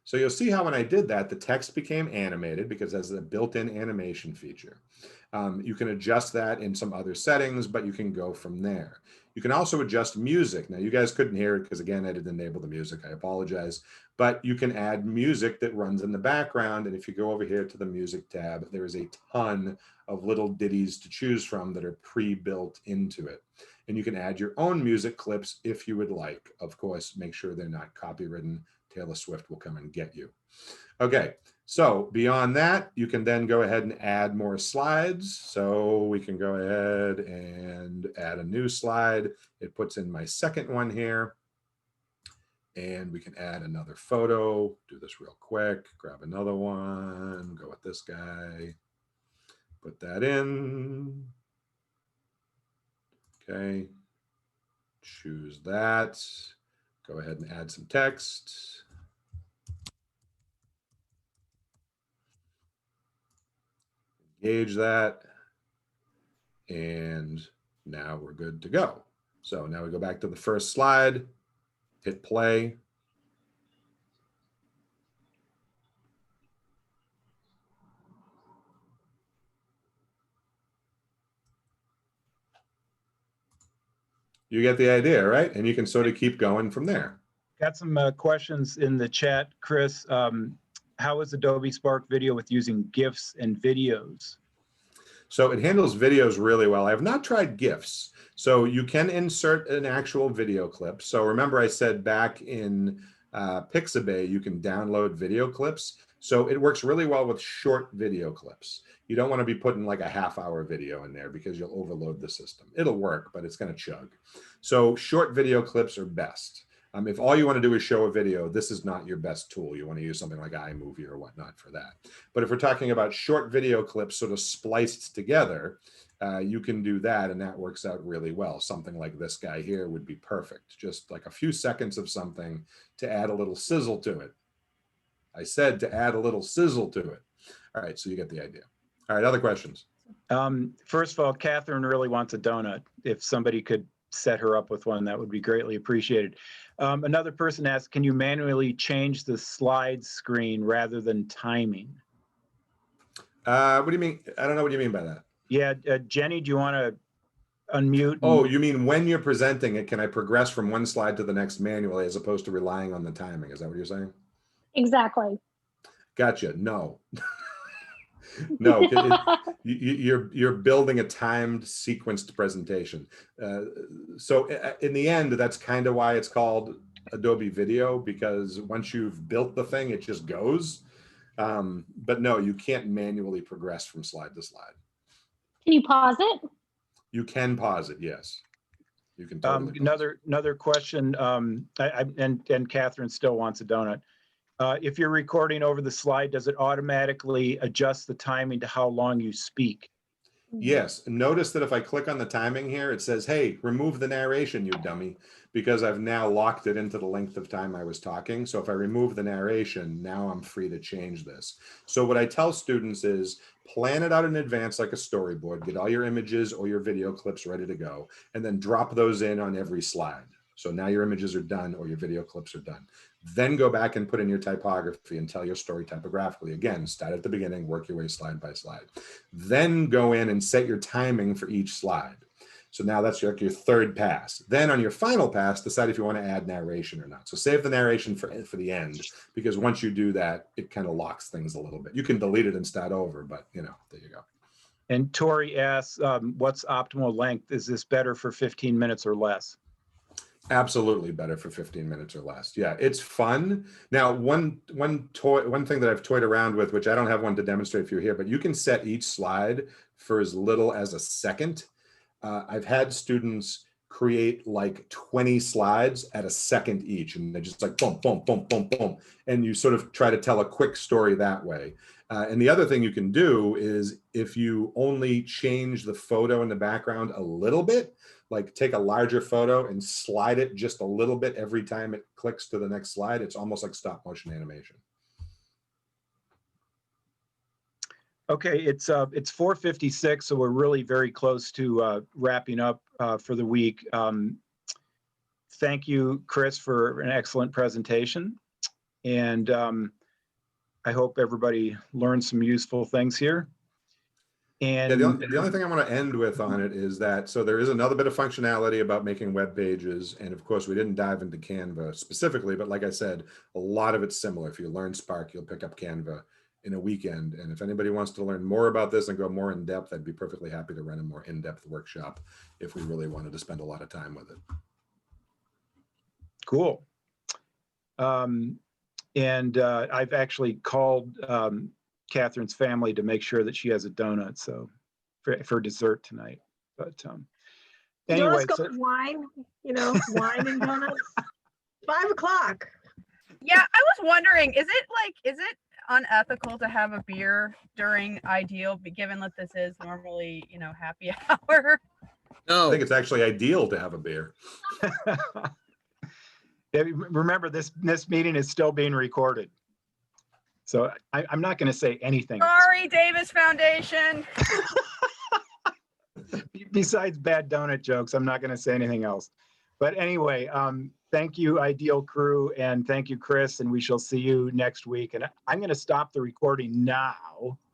so you'll see how when I did that, the text became animated because there's a built-in animation feature. You can adjust that in some other settings, but you can go from there. You can also adjust music. Now, you guys couldn't hear it because, again, I didn't enable the music. I apologize. But you can add music that runs in the background. And if you go over here to the music tab, there is a ton of little ditties to choose from that are pre-built into it. And you can add your own music clips if you would like. Of course, make sure they're not copywritten. Taylor Swift will come and get you. Okay, so beyond that, you can then go ahead and add more slides. So we can go ahead and add a new slide. It puts in my second one here. And we can add another photo. Do this real quick. Grab another one. Go with this guy. Put that in. Okay. Choose that. Go ahead and add some text. Engage that. And now we're good to go. So now we go back to the first slide, hit play. You get the idea, right? And you can sort of keep going from there. Got some questions in the chat, Chris. How is Adobe Spark Video with using GIFs and videos? So it handles videos really well. I have not tried GIFs. So you can insert an actual video clip. So remember I said back in Pixabay, you can download video clips. So it works really well with short video clips. You don't want to be putting like a half-hour video in there because you'll overload the system. It'll work, but it's going to chug. So short video clips are best. If all you want to do is show a video, this is not your best tool. You want to use something like iMovie or whatnot for that. But if we're talking about short video clips sort of spliced together, you can do that, and that works out really well. Something like this guy here would be perfect. Just like a few seconds of something to add a little sizzle to it. I said to add a little sizzle to it. All right, so you get the idea. All right, other questions? First of all, Catherine really wants a donut. If somebody could set her up with one, that would be greatly appreciated. Another person asked, can you manually change the slide screen rather than timing? What do you mean? I don't know what you mean by that. Yeah, Jenny, do you want to unmute? Oh, you mean when you're presenting it, can I progress from one slide to the next manually as opposed to relying on the timing? Is that what you're saying? Exactly. Gotcha. No. No, you're building a timed sequenced presentation. So in the end, that's kind of why it's called Adobe Video, because once you've built the thing, it just goes. But no, you can't manually progress from slide to slide. Can you pause it? You can pause it, yes. You can totally another question, and Catherine still wants a donut. If you're recording over the slide, does it automatically adjust the timing to how long you speak? Yes. Notice that if I click on the timing here, it says, hey, remove the narration, you dummy, because I've now locked it into the length of time I was talking. So if I remove the narration, now I'm free to change this. So what I tell students is plan it out in advance like a storyboard, get all your images or your video clips ready to go, and then drop those in on every slide. So now your images are done or your video clips are done. Then go back and put in your typography and tell your story typographically. Again, start at the beginning, work your way slide by slide. Then go in and set your timing for each slide. So now that's like your third pass. Then on your final pass, decide if you want to add narration or not. So save the narration for the end, because once you do that, it kind of locks things a little bit. You can delete it and start over, but you know, there you go. And Tori asks, what's optimal length? Is this better for 15 minutes or less? Absolutely better for 15 minutes or less. Yeah, it's fun. Now, one thing that I've toyed around with, which I don't have one to demonstrate for you here, but you can set each slide for as little as a second. I've had students create like 20 slides at a second each, and they're just like boom, boom, boom, boom, boom. And you sort of try to tell a quick story that way. And the other thing you can do is if you only change the photo in the background a little bit, like take a larger photo and slide it just a little bit every time it clicks to the next slide, it's almost like stop motion animation. Okay, it's 4:56, so we're really very close to wrapping up for the week. Thank you, Chris, for an excellent presentation. And I hope everybody learned some useful things here. And yeah, the only thing I want to end with on it is that, so there is another bit of functionality about making web pages. And of course, we didn't dive into Canva specifically, but like I said, a lot of it's similar. If you learn Spark, you'll pick up Canva in a weekend. And if anybody wants to learn more about this and go more in depth, I'd be perfectly happy to run a more in-depth workshop if we really wanted to spend a lot of time with it. Cool. And I've actually called Catherine's family to make sure that she has a donut, so for dessert tonight. But anyway, Donuts go with wine, you know, wine and donuts. 5 o'clock. Yeah, I was wondering, is it unethical to have a beer during Ideal, given that this is normally, you know, happy hour? No, I think it's actually ideal to have a beer. Yeah, remember, this meeting is still being recorded. So I'm not going to say anything. Sorry, Davis Foundation. besides bad donut jokes, I'm not going to say anything else. But anyway, thank you, Ideal Crew, and thank you, Chris, and we shall see you next week. And I'm going to stop the recording now.